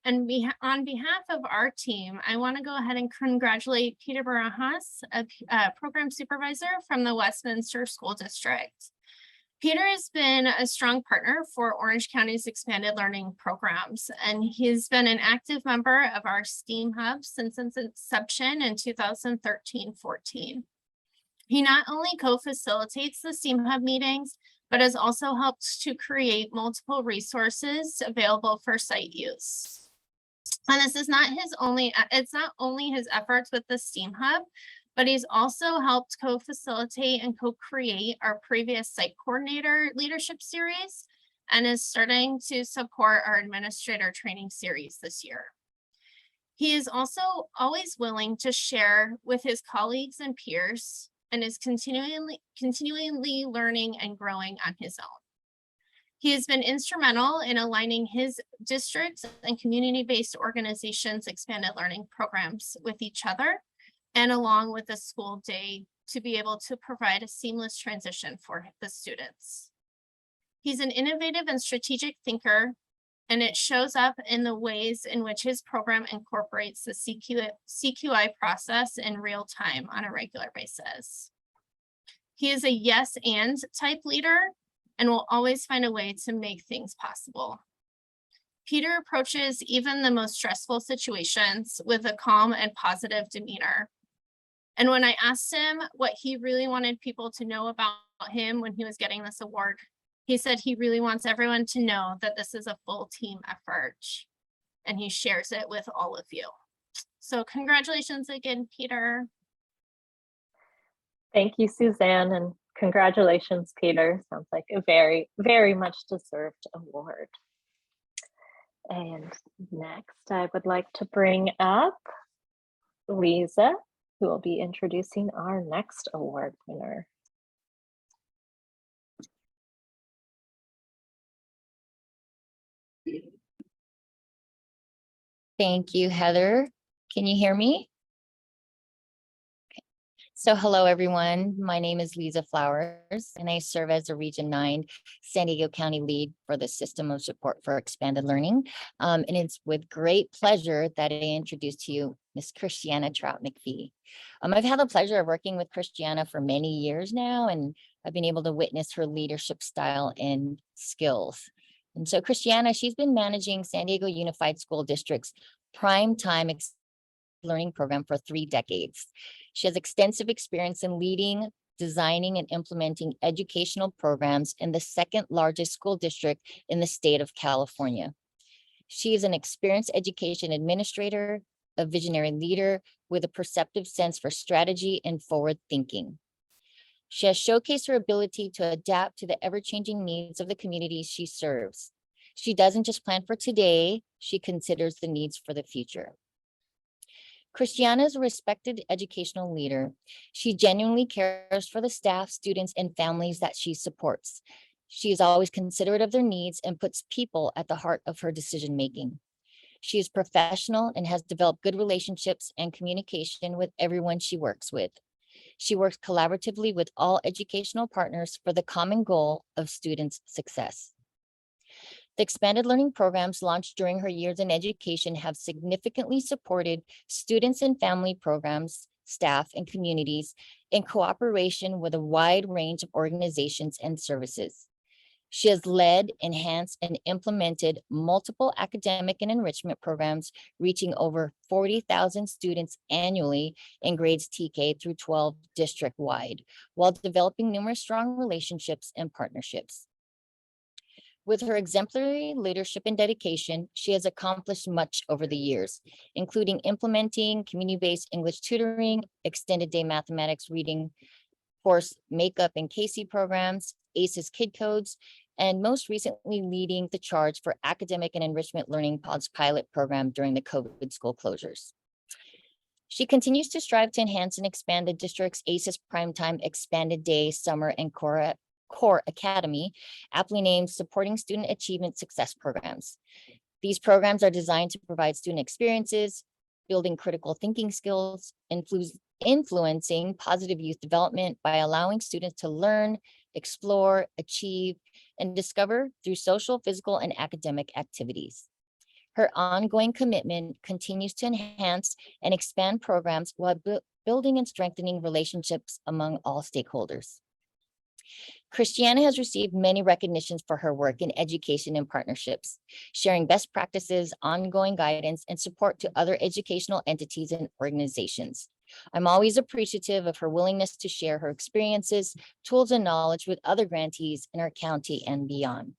And on behalf of our team, I want to go ahead and congratulate Peter Barajas, a program supervisor from the Westminster School District. Peter has been a strong partner for Orange County's expanded learning programs, and he's been an active member of our STEAM Hub since its inception in 2013-14. He not only co-facilitates the STEAM Hub meetings, but has also helped to create multiple resources available for site use. And this is not it's not only his efforts with the STEAM Hub, but he's also helped co-facilitate and co-create our previous site coordinator leadership series and is starting to support our administrator training series this year. He is also always willing to share with his colleagues and peers and is continually learning and growing on his own. He has been instrumental in aligning his district and community-based organizations' expanded learning programs with each other and along with the school day to be able to provide a seamless transition for the students. He's an innovative and strategic thinker, and it shows up in the ways in which his program incorporates the CQI process in real time on a regular basis. He is a yes and type leader and will always find a way to make things possible. Peter approaches even the most stressful situations with a calm and positive demeanor. And when I asked him what he really wanted people to know about him when he was getting this award, he said he really wants everyone to know that this is a full team effort, and he shares it with all of you. So congratulations again, Peter. Thank you, Suzanne, and congratulations, Peter. Sounds like a very, very much deserved award. And next, I would like to bring up Lisa, who will be introducing our next award winner. Thank you, Heather. Can you hear me? So hello, everyone. My name is Lisa Flowers, and I serve as a Region 9 San Diego County lead for the System of Support for Expanded Learning. And it's with great pleasure that I introduce to you Miss Christiana Trout McPhee. I've had the pleasure of working with Christiana for many years now, and I've been able to witness her leadership style and skills. And so Christiana, she's been managing San Diego Unified School District's prime time learning program for 3 decades. She has extensive experience in leading, designing, and implementing educational programs in the 2nd largest school district in the state of California. She is an experienced education administrator, a visionary leader with a perceptive sense for strategy and forward thinking. She has showcased her ability to adapt to the ever-changing needs of the communities she serves. She doesn't just plan for today, she considers the needs for the future. Christiana is a respected educational leader. She genuinely cares for the staff, students, and families that she supports. She is always considerate of their needs and puts people at the heart of her decision-making. She is professional and has developed good relationships and communication with everyone she works with. She works collaboratively with all educational partners for the common goal of students' success. The expanded learning programs launched during her years in education have significantly supported students and family programs, staff, and communities in cooperation with a wide range of organizations and services. She has led, enhanced, and implemented multiple academic and enrichment programs reaching over 40,000 students annually in grades TK through 12 district-wide, while developing numerous strong relationships and partnerships. With her exemplary leadership and dedication, she has accomplished much over the years, including implementing community-based English tutoring, extended day mathematics reading course, makeup and Casey programs, ACES Kid Codes, and most recently leading the charge for academic and enrichment learning pods pilot program during the COVID school closures. She continues to strive to enhance and expand the district's ACES Primetime Expanded Day, Summer, and Core Academy, aptly named Supporting Student Achievement Success Programs. These programs are designed to provide student experiences, building critical thinking skills, influencing positive youth development by allowing students to learn, explore, achieve, and discover through social, physical, and academic activities. Her ongoing commitment continues to enhance and expand programs while building and strengthening relationships among all stakeholders. Christiana has received many recognitions for her work in education and partnerships, sharing best practices, ongoing guidance, and support to other educational entities and organizations. I'm always appreciative of her willingness to share her experiences, tools, and knowledge with other grantees in our county and beyond.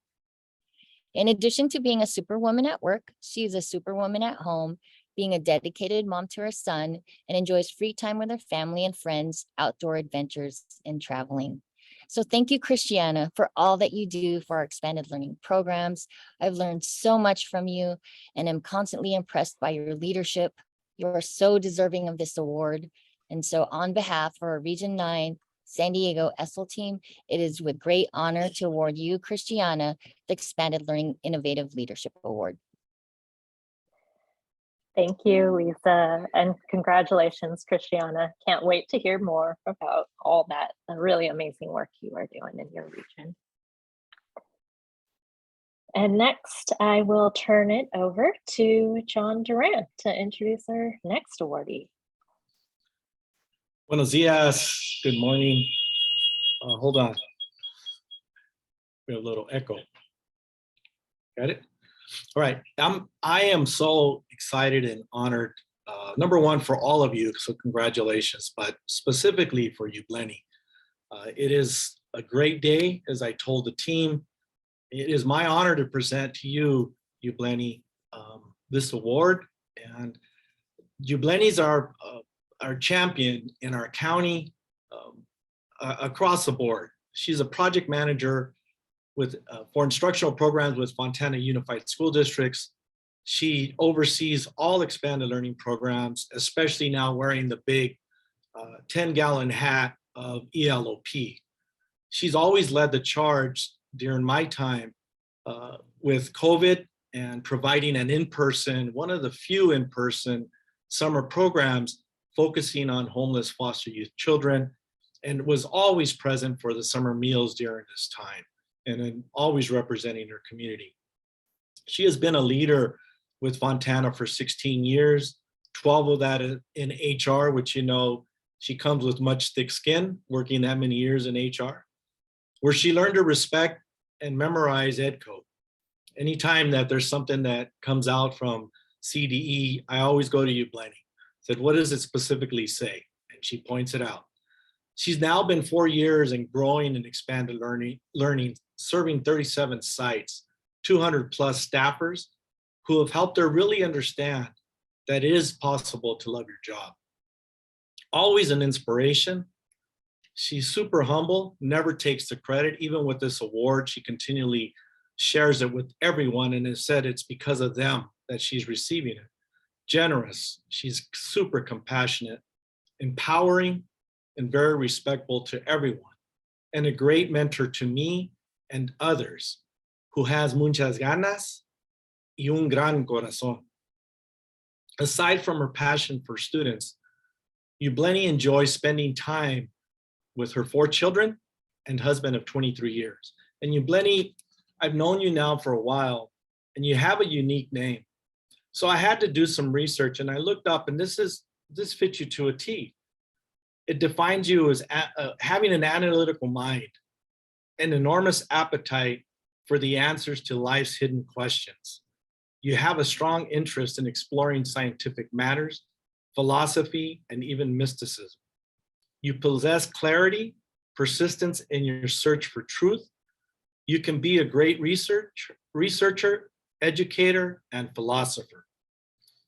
In addition to being a superwoman at work, she's a superwoman at home, being a dedicated mom to her son, and enjoys free time with her family and friends, outdoor adventures, and traveling. So thank you, Christiana, for all that you do for our expanded learning programs. I've learned so much from you and am constantly impressed by your leadership. You are so deserving of this award. And so on behalf of our Region 9 San Diego ESL team, it is with great honor to award you, Christiana, the Expanded Learning Innovative Leadership Award. Thank you, Lisa, and congratulations, Christiana. Can't wait to hear more about all that really amazing work you are doing in your region. And next, I will turn it over to John Durant to introduce our next awardee. Buenos dias, good morning. Hold on. We have a little echo. Got it? All right, I am so excited and honored, number one, for all of you, so congratulations, but specifically for you, Blenny. It is a great day, as I told the team. It is my honor to present to you, Blenny, this award. And Blenny's our champion in our county across the board. She's a project manager for instructional programs with Fontana Unified School Districts. She oversees all expanded learning programs, especially now wearing the big 10-gallon hat of ELOP. She's always led the charge during my time with COVID and providing an in-person, one of the few in-person summer programs focusing on homeless foster youth children, and was always present for the summer meals during this time, and then always representing her community. She has been a leader with Fontana for 16 years, 12 of that in HR, which, you know, she comes with much thick skin, working that many years in HR, where she learned to respect and memorize Ed Code. Anytime that there's something that comes out from CDE, I always go to you, Blenny. Said, what does it specifically say? And she points it out. She's now been 4 years and growing and expanded learning, serving 37 sites, 200 plus staffers who have helped her really understand that it is possible to love your job. Always an inspiration. She's super humble, never takes the credit. Even with this award, she continually shares it with everyone and has said it's because of them that she's receiving it. Generous, she's super compassionate, empowering, and very respectful to everyone, and a great mentor to me and others, who has muchas ganas y un gran corazón. Aside from her passion for students, Blenny enjoys spending time with her 4 children and husband of 23 years. And Blenny, I've known you now for a while, and you have a unique name. So I had to do some research, and I looked up, and this fits you to a T. It defines you as having an analytical mind, an enormous appetite for the answers to life's hidden questions. You have a strong interest in exploring scientific matters, philosophy, and even mysticism. You possess clarity, persistence in your search for truth. You can be a great researcher, educator, and philosopher.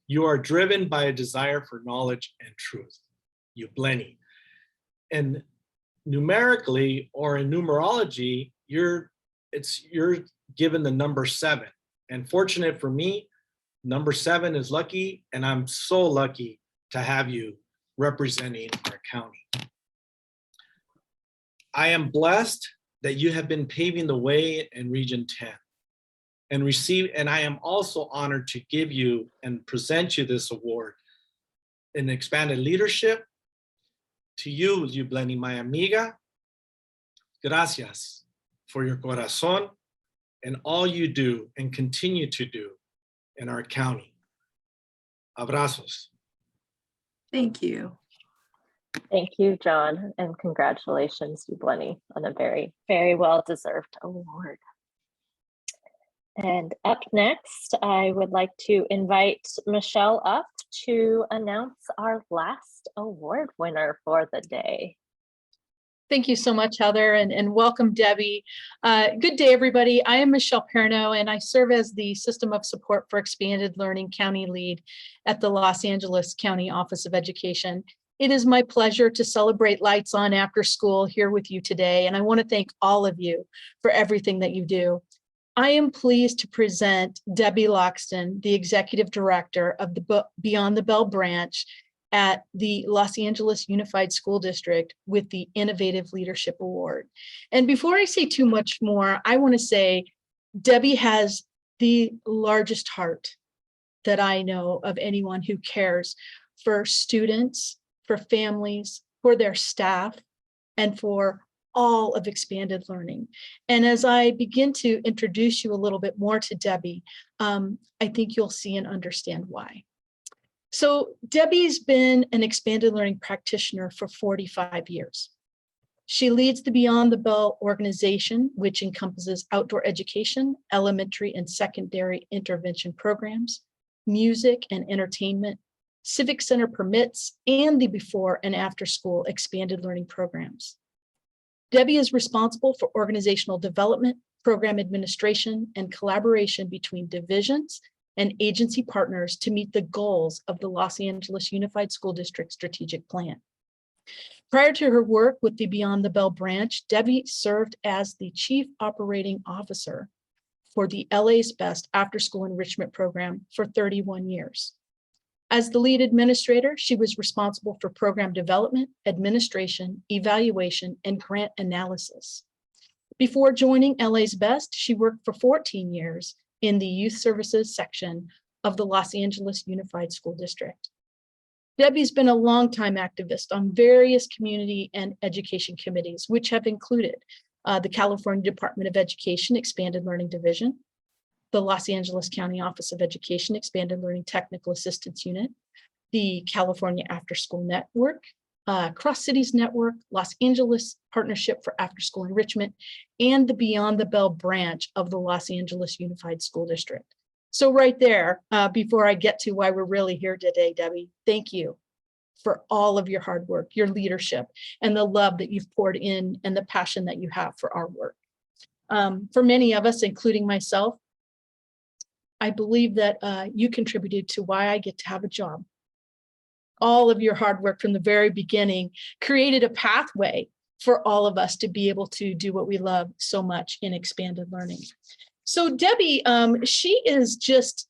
You are driven by a desire for knowledge and truth. Blenny. And numerically, or in numerology, you're given the number 7. And fortunate for me, number 7 is lucky, and I'm so lucky to have you representing our county. I am blessed that you have been paving the way in Region 10 and I am also honored to give you and present you this award in expanded leadership. To you, Blenny, my amiga, gracias for your corazón and all you do and continue to do in our county. Abrazos. Thank you. Thank you, John, and congratulations, Blenny, on a very, very well-deserved award. And up next, I would like to invite Michelle up to announce our last award winner for the day. Thank you so much, Heather, and welcome, Debbie. Good day, everybody. I am Michelle Perno, and I serve as the System of Support for Expanded Learning County Lead at the Los Angeles County Office of Education. It is my pleasure to celebrate Lights On After School here with you today, and I want to thank all of you for everything that you do. I am pleased to present Debbie Loxton, the Executive Director of the Beyond the Bell branch at the Los Angeles Unified School District, with the Innovative Leadership Award. And before I say too much more, I want to say Debbie has the largest heart that I know of anyone who cares for students, for families, for their staff, and for all of expanded learning. And as I begin to introduce you a little bit more to Debbie, I think you'll see and understand why. So Debbie's been an expanded learning practitioner for 45 years. She leads the Beyond the Bell organization, which encompasses outdoor education, elementary and secondary intervention programs, music and entertainment, civic center permits, and the before and after school expanded learning programs. Debbie is responsible for organizational development, program administration, and collaboration between divisions and agency partners to meet the goals of the Los Angeles Unified School District Strategic Plan. Prior to her work with the Beyond the Bell branch, Debbie served as the Chief Operating Officer for the LA's Best After School Enrichment Program for 31 years. As the lead administrator, she was responsible for program development, administration, evaluation, and grant analysis. Before joining LA's Best, she worked for 14 years in the youth services section of the Los Angeles Unified School District. Debbie's been a longtime activist on various community and education committees, which have included the California Department of Education Expanded Learning Division, the Los Angeles County Office of Education Expanded Learning Technical Assistance Unit, the California AfterSchool Network, Cross Cities Network, Los Angeles Partnership for After School Enrichment, and the Beyond the Bell branch of the Los Angeles Unified School District. So right there, before I get to why we're really here today, Debbie, thank you for all of your hard work, your leadership, and the love that you've poured in and the passion that you have for our work. For many of us, including myself, I believe that you contributed to why I get to have a job. All of your hard work from the very beginning created a pathway for all of us to be able to do what we love so much in expanded learning. So Debbie, she is just,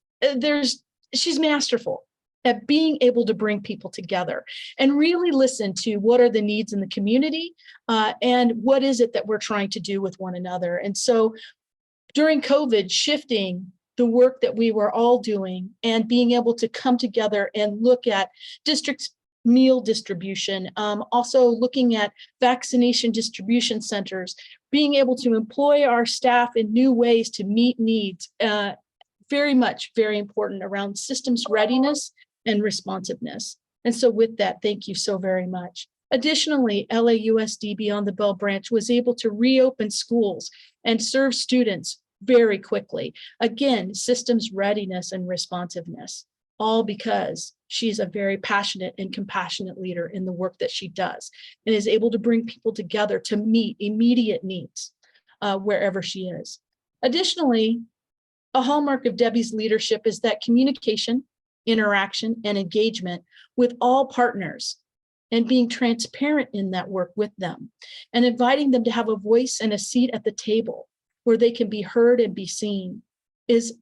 she's masterful at being able to bring people together and really listen to what are the needs in the community and what is it that we're trying to do with one another. And so during COVID, shifting the work that we were all doing and being able to come together and look at districts' meal distribution, also looking at vaccination distribution centers, being able to employ our staff in new ways to meet needs, very important around systems readiness and responsiveness. And so with that, thank you so very much. Additionally, LAUSD Beyond the Bell branch was able to reopen schools and serve students very quickly. Again, systems readiness and responsiveness, all because she's a very passionate and compassionate leader in the work that she does and is able to bring people together to meet immediate needs wherever she is. Additionally, a hallmark of Debbie's leadership is that communication, interaction, and engagement with all partners and being transparent in that work with them and inviting them to have a voice and a seat at the table where they can be heard and be seen is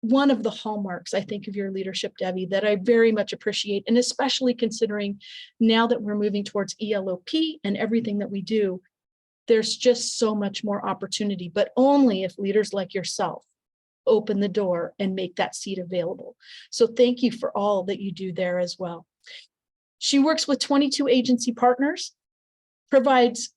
one of the hallmarks, I think, of your leadership, Debbie, that I very much appreciate, and especially considering now that we're moving towards ELOP and everything that we do, there's just so much more opportunity, but only if leaders like yourself open the door and make that seat available. So thank you for all that you do there as well. She works with 22 agency partners, provides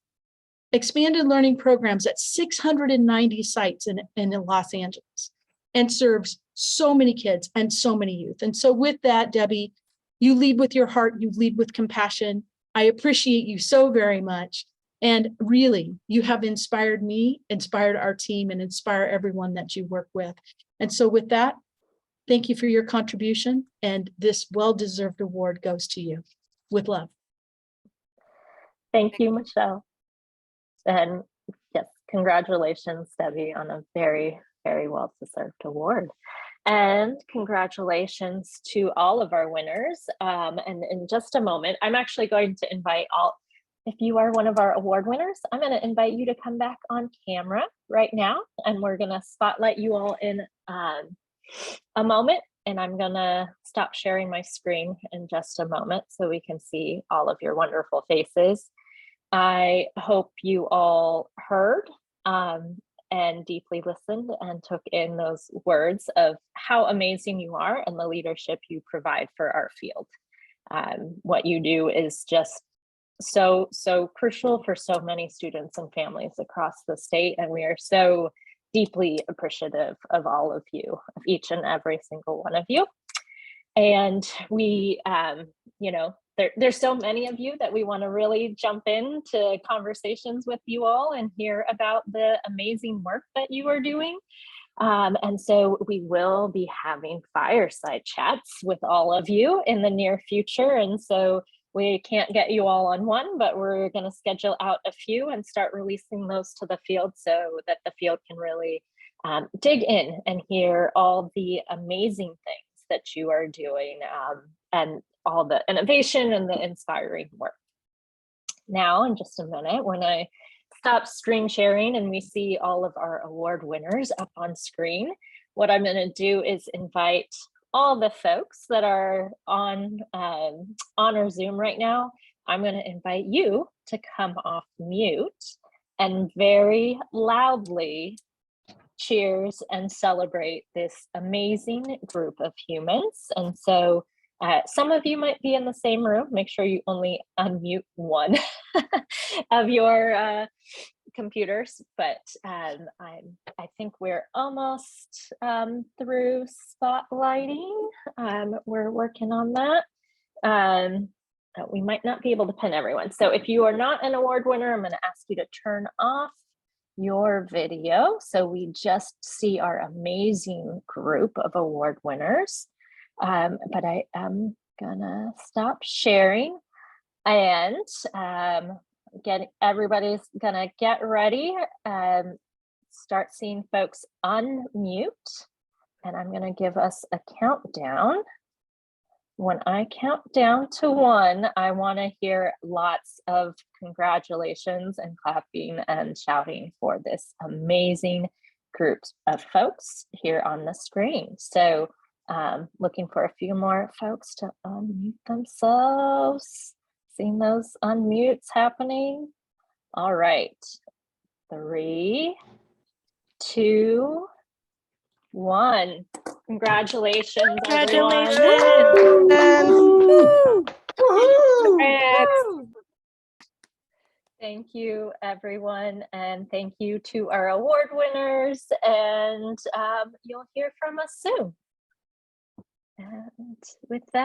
expanded learning programs at 690 sites in Los Angeles, and serves so many kids and so many youth. And so with that, Debbie, you lead with your heart, you lead with compassion. I appreciate you so very much. And really, you have inspired me, inspired our team, and inspire everyone that you work with. And so with that, thank you for your contribution. And this well-deserved award goes to you. With love. Thank you, Michelle. And yes, congratulations, Debbie, on a very, very well-deserved award. And congratulations to all of our winners. And in just a moment, I'm actually going to invite all, if you are one of our award winners, I'm going to invite you to come back on camera right now, and we're going to spotlight you all in a moment. And I'm going to stop sharing my screen in just a moment so we can see all of your wonderful faces. I hope you all heard and deeply listened and took in those words of how amazing you are and the leadership you provide for our field. What you do is just so crucial for so many students and families across the state, and we are so deeply appreciative of all of you, of each and every single one of you. And we, you know, there's so many of you that we want to really jump into conversations with you all and hear about the amazing work that you are doing. And so we will be having fireside chats with all of you in the near future. And so we can't get you all on one, but we're going to schedule out a few and start releasing those to the field so that the field can really dig in and hear all the amazing things that you are doing and all the innovation and the inspiring work. Now, in just a minute, when I stop screen sharing and we see all of our award winners up on screen, what I'm going to do is invite all the folks that are on our Zoom right now. I'm going to invite you to come off mute and very loudly cheers and celebrate this amazing group of humans. And so some of you might be in the same room. Make sure you only unmute one of your computers, but I think we're almost through spotlighting. We're working on that. We might not be able to pin everyone. So if you are not an award winner, I'm going to ask you to turn off your video so we just see our amazing group of award winners. But I am gonna stop sharing and everybody's gonna get ready and start seeing folks unmute, and I'm gonna give us a countdown. When I count down to 1, I want to hear lots of congratulations and clapping and shouting for this amazing group of folks here on the screen. So looking for a few more folks to unmute themselves. Seeing those unmutes happening. All right, 3, 2, 1. Congratulations, everyone. Thank you, everyone, and thank you to our award winners, and you'll hear from us soon. And with that,